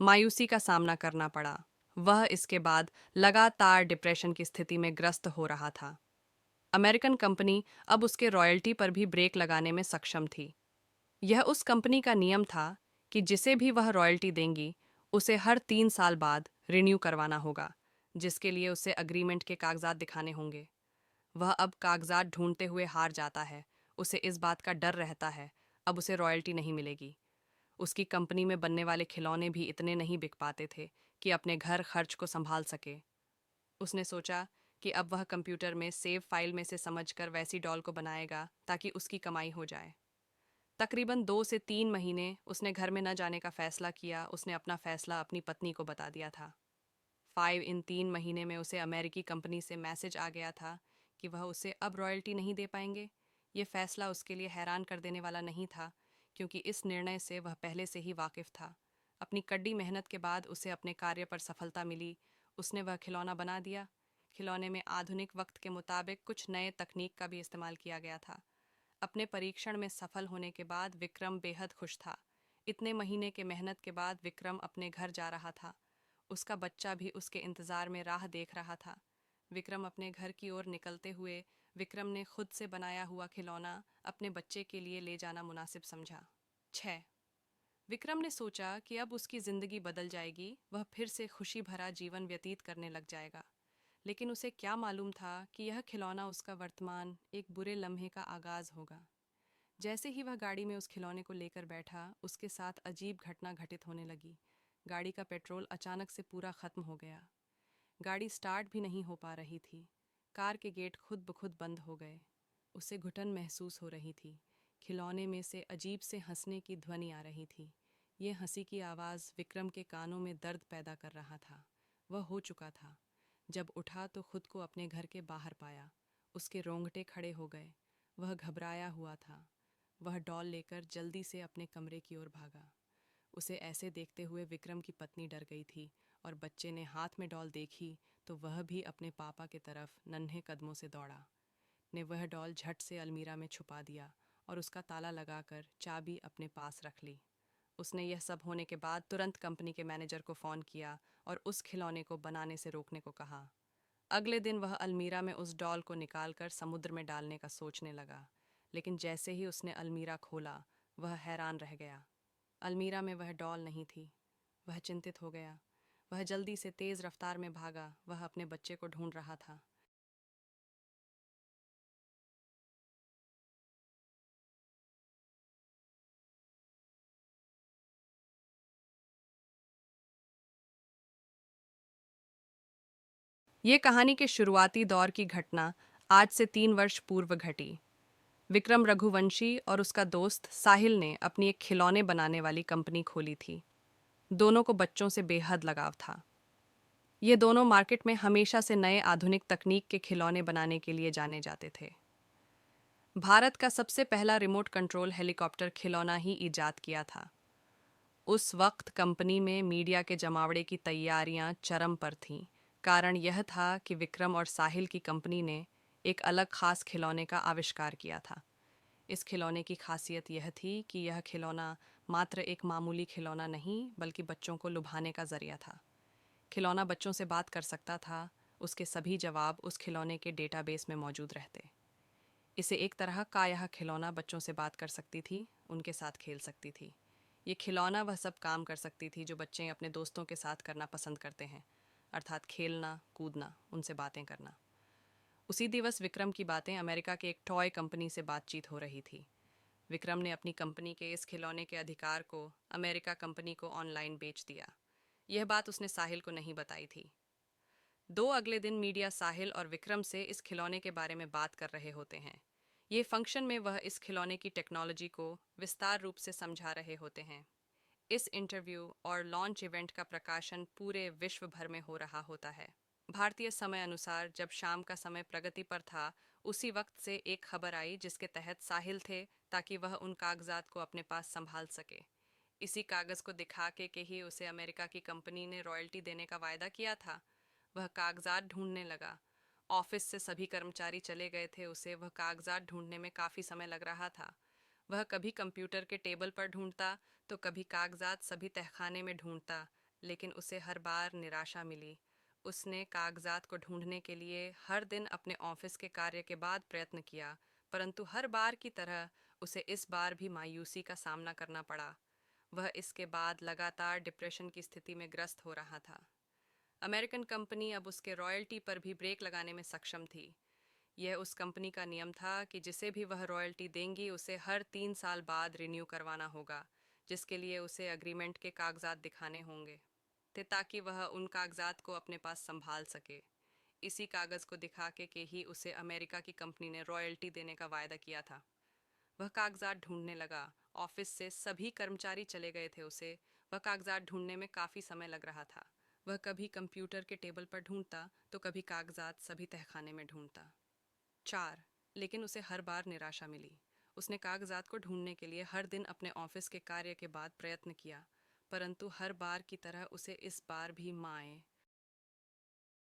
मायूसी का सामना करना पड़ा। वह इसके बाद लगातार डिप्रेशन की स्थिति में ग्रस्त हो रहा था। अमेरिकन कंपनी अब उसके रॉयल्टी पर भी ब्रेक लगाने में सक्षम थी। यह उस कंपनी का नियम था कि जिसे भी वह रॉयल्टी देंगी, उसे हर 3 साल बाद रिन्यू करवाना होगा, जिसके लिए उसे अग्रीमेंट के कागजात दिखाने होंगे। वह अब कागजात ढूंढते हुए हार जाता है। उसे इस बात का डर रहता है, अब उसे रॉयल्टी नहीं मिलेगी। उसकी कंपनी में बनने वाले खिलौने भी इतने नहीं बिक पाते थे कि अपने घर खर्च को संभाल सके। उसने सोचा कि अब वह कंप्यूटर में सेव फाइल में से समझकर वैसी डॉल को बनाएगा ताकि उसकी कमाई हो जाए। तकरीबन 2 से 3 महीने उसने घर में न जाने का फैसला किया। उसने अपना फैसला अपनी पत्नी को बता दिया था। 3 महीने में उसे अमेरिकी कंपनी से मैसेज आ गया था कि वह उसे अब रॉयल्टी नहीं दे पाएंगे। ये फैसला उसके लिए हैरान कर देने वाला नहीं था, क्योंकि इस निर्णय से वह पहले से ही वाकिफ था। अपनी कड़ी मेहनत के बाद उसे अपने कार्य पर सफलता मिली। उसने वह खिलौना बना दिया। खिलौने में आधुनिक वक्त के मुताबिक कुछ नए तकनीक का भी इस्तेमाल किया गया था। अपने परीक्षण में सफल होने के बाद विक्रम बेहद खुश था। इतने महीने के मेहनत के बाद विक्रम अपने घर जा रहा था। उसका बच्चा भी उसके इंतजार में राह देख रहा था। विक्रम अपने घर की ओर निकलते हुए विक्रम ने खुद से बनाया हुआ खिलौना अपने बच्चे के लिए ले जाना मुनासिब समझा। 6 विक्रम ने सोचा कि अब उसकी जिंदगी बदल जाएगी। वह फिर से खुशी भरा जीवन व्यतीत करने लग जाएगा। लेकिन उसे क्या मालूम था कि यह खिलौना उसका वर्तमान एक बुरे लम्हे का आगाज होगा। जैसे ही वह गाड़ी में उस खिलौने को लेकर बैठा, उसके साथ अजीब घटना घटित होने लगी। गाड़ी का पेट्रोल अचानक से पूरा खत्म हो गया। गाड़ी स्टार्ट भी नहीं हो पा रही थी। कार के गेट खुद ब खुद बंद हो गए। उसे घुटन महसूस हो रही थी। खिलौने में से अजीब से हंसने की ध्वनि आ रही थी। ये हंसी की आवाज़ विक्रम के कानों में दर्द पैदा कर रहा था। वह हो चुका था। जब उठा तो खुद को अपने घर के बाहर पाया। उसके रोंगटे खड़े हो गए। वह घबराया हुआ था। वह डॉल लेकर जल्दी से अपने कमरे की ओर भागा। उसे ऐसे देखते हुए विक्रम की पत्नी डर गई थी, और बच्चे ने हाथ में डॉल देखी तो वह भी अपने पापा की तरफ नन्हे कदमों से दौड़ा। ने वह डॉल झट से अलमीरा में छुपा दिया और उसका ताला लगाकर चाबी अपने पास रख ली। उसने यह सब होने के बाद तुरंत कंपनी के मैनेजर को फ़ोन किया और उस खिलौने को बनाने से रोकने को कहा। अगले दिन वह अलमीरा में उस डॉल को निकालकर समुद्र में डालने का सोचने लगा। लेकिन जैसे ही उसने अलमीरा खोला, वह हैरान रह गया। अलमीरा में वह डॉल नहीं थी। वह चिंतित हो गया। वह जल्दी से तेज रफ्तार में भागा। वह अपने बच्चे को ढूंढ रहा था। ये कहानी के शुरुआती दौर की घटना आज से 3 वर्ष पूर्व घटी। विक्रम रघुवंशी और उसका दोस्त साहिल ने अपनी एक खिलौने बनाने वाली कंपनी खोली थी। दोनों को बच्चों से बेहद लगाव था। ये दोनों मार्केट में हमेशा से नए आधुनिक तकनीक के खिलौने बनाने के लिए जाने जाते थे। भारत का सबसे पहला रिमोट कंट्रोल हेलीकॉप्टर खिलौना ही इजाद किया था। उस वक्त कंपनी में मीडिया के जमावड़े की तैयारियां चरम पर थीं। कारण यह था कि विक्रम और साहिल की कंपनी ने एक अलग खास खिलौने का आविष्कार किया था। इस खिलौने की खासियत यह थी कि यह खिलौना मात्र एक मामूली खिलौना नहीं, बल्कि बच्चों को लुभाने का जरिया था। खिलौना बच्चों से बात कर सकता था। उसके सभी जवाब उस खिलौने के डेटाबेस में मौजूद रहते। इसे एक तरह का यह खिलौना बच्चों से बात कर सकती थी, उनके साथ खेल सकती थी। ये खिलौना वह सब काम कर सकती थी जो बच्चे अपने दोस्तों के साथ करना पसंद करते हैं, अर्थात खेलना, कूदना, उनसे बातें करना। उसी दिवस विक्रम की बातें अमेरिका के एक टॉय कंपनी से बातचीत हो रही थी। विक्रम ने अपनी कंपनी के इस खिलौने के अधिकार को अमेरिका कंपनी को ऑनलाइन बेच दिया। यह बात उसने साहिल को नहीं बताई थी। अगले दिन मीडिया साहिल और विक्रम से इस खिलौने के बारे में बात कर रहे होते हैं। ये फंक्शन में वह इस खिलौने की टेक्नोलॉजी को विस्तार रूप से समझा रहे होते हैं। इस इंटरव्यू और लॉन्च इवेंट का प्रकाशन पूरे विश्व भर में हो रहा होता है। भारतीय समय अनुसार जब शाम का समय प्रगति पर था, उसी वक्त से एक खबर आई जिसके तहत साहिल थे ताकि वह उन कागजात को अपने पास संभाल सके। इसी कागज को दिखा के ही उसे अमेरिका की कंपनी ने रॉयल्टी देने का वायदा किया था। वह कागजात ढूंढने लगा। ऑफिस से सभी कर्मचारी चले गए थे। उसे वह कागजात ढूंढने में काफ़ी समय लग रहा था। वह कभी कंप्यूटर के टेबल पर ढूंढता तो कभी कागजात सभी तहखाने में ढूंढता। लेकिन उसे हर बार निराशा मिली। उसने कागजात को ढूंढने के लिए हर दिन अपने ऑफिस के कार्य के बाद प्रयत्न किया, परंतु हर बार की तरह उसे इस बार भी मायूसी का सामना करना पड़ा। वह इसके बाद लगातार डिप्रेशन की स्थिति में ग्रस्त हो रहा था। अमेरिकन कंपनी अब उसके रॉयल्टी पर भी ब्रेक लगाने में सक्षम थी। यह उस कंपनी का नियम था कि जिसे भी वह रॉयल्टी देंगी उसे हर 3 साल बाद रिन्यू करवाना होगा, जिसके लिए उसे अग्रीमेंट के कागजात दिखाने होंगे थे ताकि वह उन कागजात को अपने पास संभाल सके। इसी कागज़ को दिखा के ही उसे अमेरिका की कंपनी ने रॉयल्टी देने का वायदा किया था। वह कागजात ढूंढने लगा। ऑफिस से सभी कर्मचारी चले गए थे। उसे वह कागजात ढूंढने में काफ़ी समय लग रहा था। वह कभी कंप्यूटर के टेबल पर ढूंढता तो कभी कागजात सभी तहखाने में ढूंढता। 4 लेकिन उसे हर बार निराशा मिली। उसने कागजात को ढूंढने के लिए हर दिन अपने ऑफिस के कार्य के बाद प्रयत्न किया, परंतु हर बार की तरह उसे इस बार भी माएँ